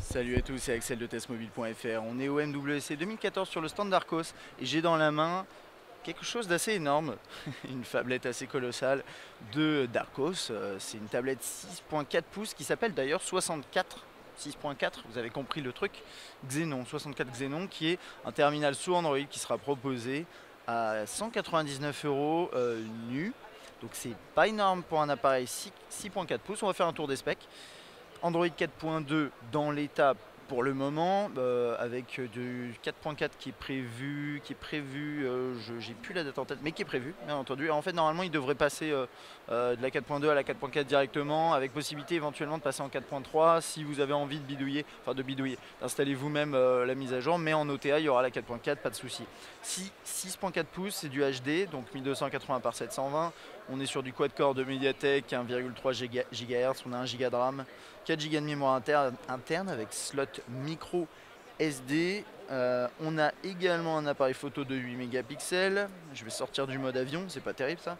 Salut à tous, c'est Axel de testmobile.fr. On est au MWC 2014 sur le stand d'Arcos et j'ai dans la main quelque chose d'assez énorme, une phablette assez colossale de d'Arcos. C'est une tablette 6.4 pouces qui s'appelle d'ailleurs 64 6.4, vous avez compris le truc, Xenon, 64 Xenon, qui est un terminal sous Android qui sera proposé à 199 euros nu. Donc c'est pas énorme pour un appareil 6.4 pouces. On va faire un tour des specs. Android 4.2 dans l'état pour le moment, avec du 4.4 qui est prévu, j'ai plus la date en tête, mais qui est prévu, bien entendu. En fait, normalement, il devrait passer de la 4.2 à la 4.4 directement, avec possibilité éventuellement de passer en 4.3 si vous avez envie de bidouiller, d'installer vous-même la mise à jour, mais en OTA, il y aura la 4.4, pas de souci. 6.4 pouces, c'est du HD, donc 1280 par 720. On est sur du quad-core de Mediatek, 1,3 GHz, on a 1 Go de RAM, 4 Go de mémoire interne avec slot micro SD. On a également un appareil photo de 8 mégapixels. Je vais sortir du mode avion, c'est pas terrible ça.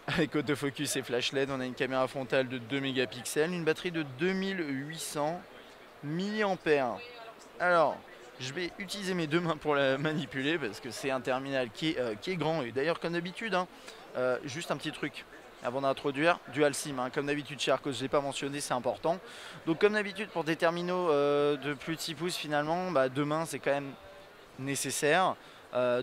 Avec autofocus et flash LED, on a une caméra frontale de 2 mégapixels, une batterie de 2800 mAh. Alors, je vais utiliser mes deux mains pour la manipuler parce que c'est un terminal qui est grand. Et d'ailleurs, comme d'habitude, hein, juste un petit truc avant d'introduire, Dual SIM. Hein, comme d'habitude chez Arcos, je ne l'ai pas mentionné, c'est important. Donc comme d'habitude pour des terminaux de plus de 6 pouces, finalement, deux mains c'est quand même nécessaire.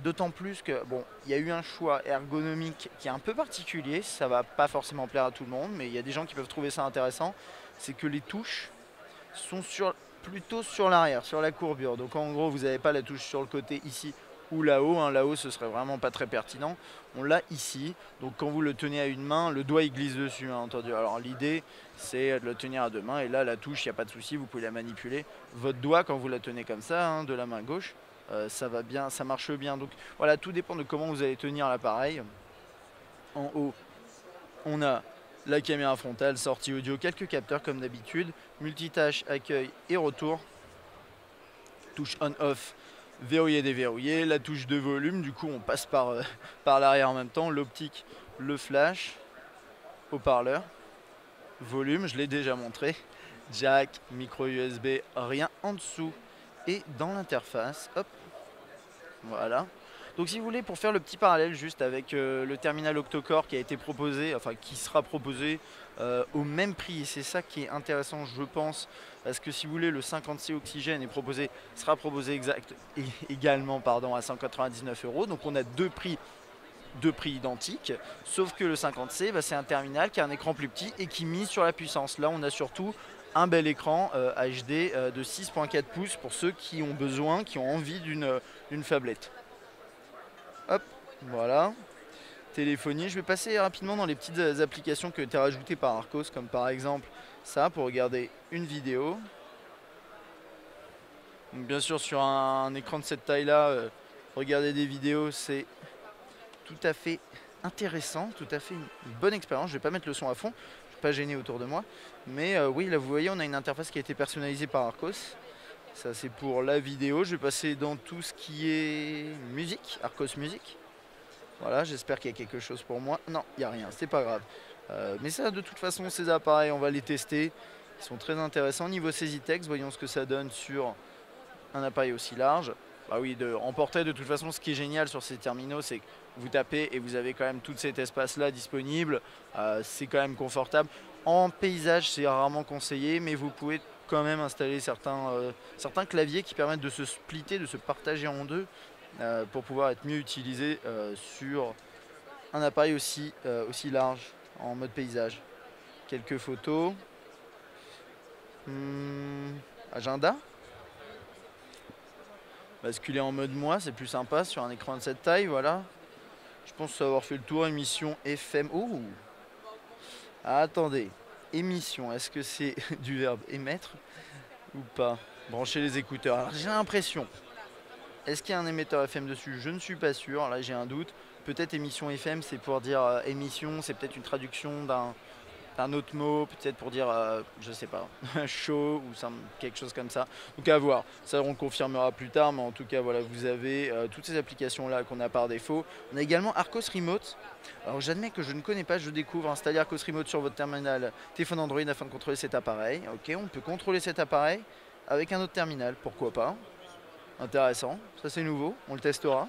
D'autant plus que bon, il y a eu un choix ergonomique qui est un peu particulier. Ça va pas forcément plaire à tout le monde, mais il y a des gens qui peuvent trouver ça intéressant. C'est que les touches sont plutôt sur l'arrière, sur la courbure. Donc en gros, vous n'avez pas la touche sur le côté ici ou là-haut. Hein. Là-haut, ce serait vraiment pas très pertinent. On l'a ici. Donc quand vous le tenez à une main, le doigt il glisse dessus, hein, entendu. Alors l'idée, c'est de le tenir à deux mains. Et là, la touche, il n'y a pas de souci, vous pouvez la manipuler. Votre doigt, quand vous la tenez comme ça, hein, de la main gauche, ça va bien, ça marche bien. Donc voilà, tout dépend de comment vous allez tenir l'appareil. En haut, on a la caméra frontale, sortie audio, quelques capteurs comme d'habitude, multitâche, accueil et retour, touche on-off, verrouiller, déverrouiller, la touche de volume, du coup on passe par l'arrière en même temps, l'optique, le flash, haut-parleur, volume, je l'ai déjà montré, jack, micro USB, rien en dessous et dans l'interface, hop, voilà. Donc si vous voulez, pour faire le petit parallèle juste avec le terminal octocore qui a été proposé, enfin qui sera proposé au même prix, et c'est ça qui est intéressant je pense, parce que si vous voulez le 50C Oxygène sera proposé également à 199 euros, donc on a deux prix identiques, sauf que le 50C c'est un terminal qui a un écran plus petit et qui mise sur la puissance. Là on a surtout un bel écran HD de 6.4 pouces pour ceux qui ont besoin, qui ont envie d'une phablette. Hop, voilà. Téléphonie, je vais passer rapidement dans les petites applications qui ont été rajoutées par Arcos, comme par exemple ça, pour regarder une vidéo. Donc bien sûr, sur un écran de cette taille-là, regarder des vidéos, c'est tout à fait intéressant, tout à fait une bonne expérience. Je ne vais pas mettre le son à fond, je ne suis pas gêné autour de moi. Mais oui, là vous voyez, on a une interface qui a été personnalisée par Arcos. Ça c'est pour la vidéo. Je vais passer dans tout ce qui est musique, Arcos Music. Voilà, j'espère qu'il y a quelque chose pour moi. Non, il n'y a rien, c'est pas grave. Mais ça, de toute façon, ces appareils, on va les tester. Ils sont très intéressants. Niveau saisie texte, voyons ce que ça donne sur un appareil aussi large. Bah oui, en portrait, de toute façon, ce qui est génial sur ces terminaux, c'est que vous tapez et vous avez quand même tout cet espace-là disponible. C'est quand même confortable. En paysage, c'est rarement conseillé, mais vous pouvez quand même installer certains claviers qui permettent de se splitter, de se partager en deux, pour pouvoir être mieux utilisé sur un appareil aussi large en mode paysage. Quelques photos. Agenda. Basculer en mode moi, c'est plus sympa sur un écran de cette taille, voilà. Je pense avoir fait le tour. Émission FM. Oh, attendez. Émission, est-ce que c'est du verbe émettre ou pas? Brancher les écouteurs. Alors j'ai l'impression. Est-ce qu'il y a un émetteur FM dessus? Je ne suis pas sûr, là j'ai un doute. Peut-être émission FM, c'est pour dire émission, c'est peut-être une traduction d'un autre mot, peut-être pour dire, je sais pas, show ou quelque chose comme ça. Donc à voir, ça on confirmera plus tard, mais en tout cas voilà, vous avez toutes ces applications là qu'on a par défaut. On a également Arcos Remote. Alors j'admets que je ne connais pas, je découvre. Installer Arcos Remote sur votre terminal téléphone Android afin de contrôler cet appareil. Ok, on peut contrôler cet appareil. avec un autre terminal, pourquoi pas. Intéressant, ça c'est nouveau, on le testera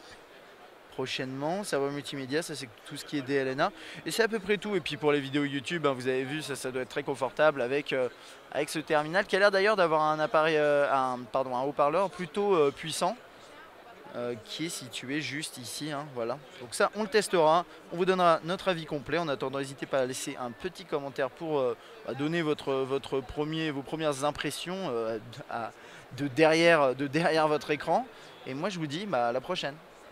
prochainement. Serveur multimédia, ça c'est tout ce qui est DLNA. Et c'est à peu près tout. Et puis pour les vidéos YouTube, hein, vous avez vu, ça doit être très confortable avec, avec ce terminal qui a l'air d'ailleurs d'avoir un appareil, un haut-parleur plutôt puissant. Qui est situé juste ici, hein, voilà. Donc ça, on le testera, on vous donnera notre avis complet. En attendant, n'hésitez pas à laisser un petit commentaire pour donner vos premières impressions de derrière votre écran. Et moi, je vous dis à la prochaine.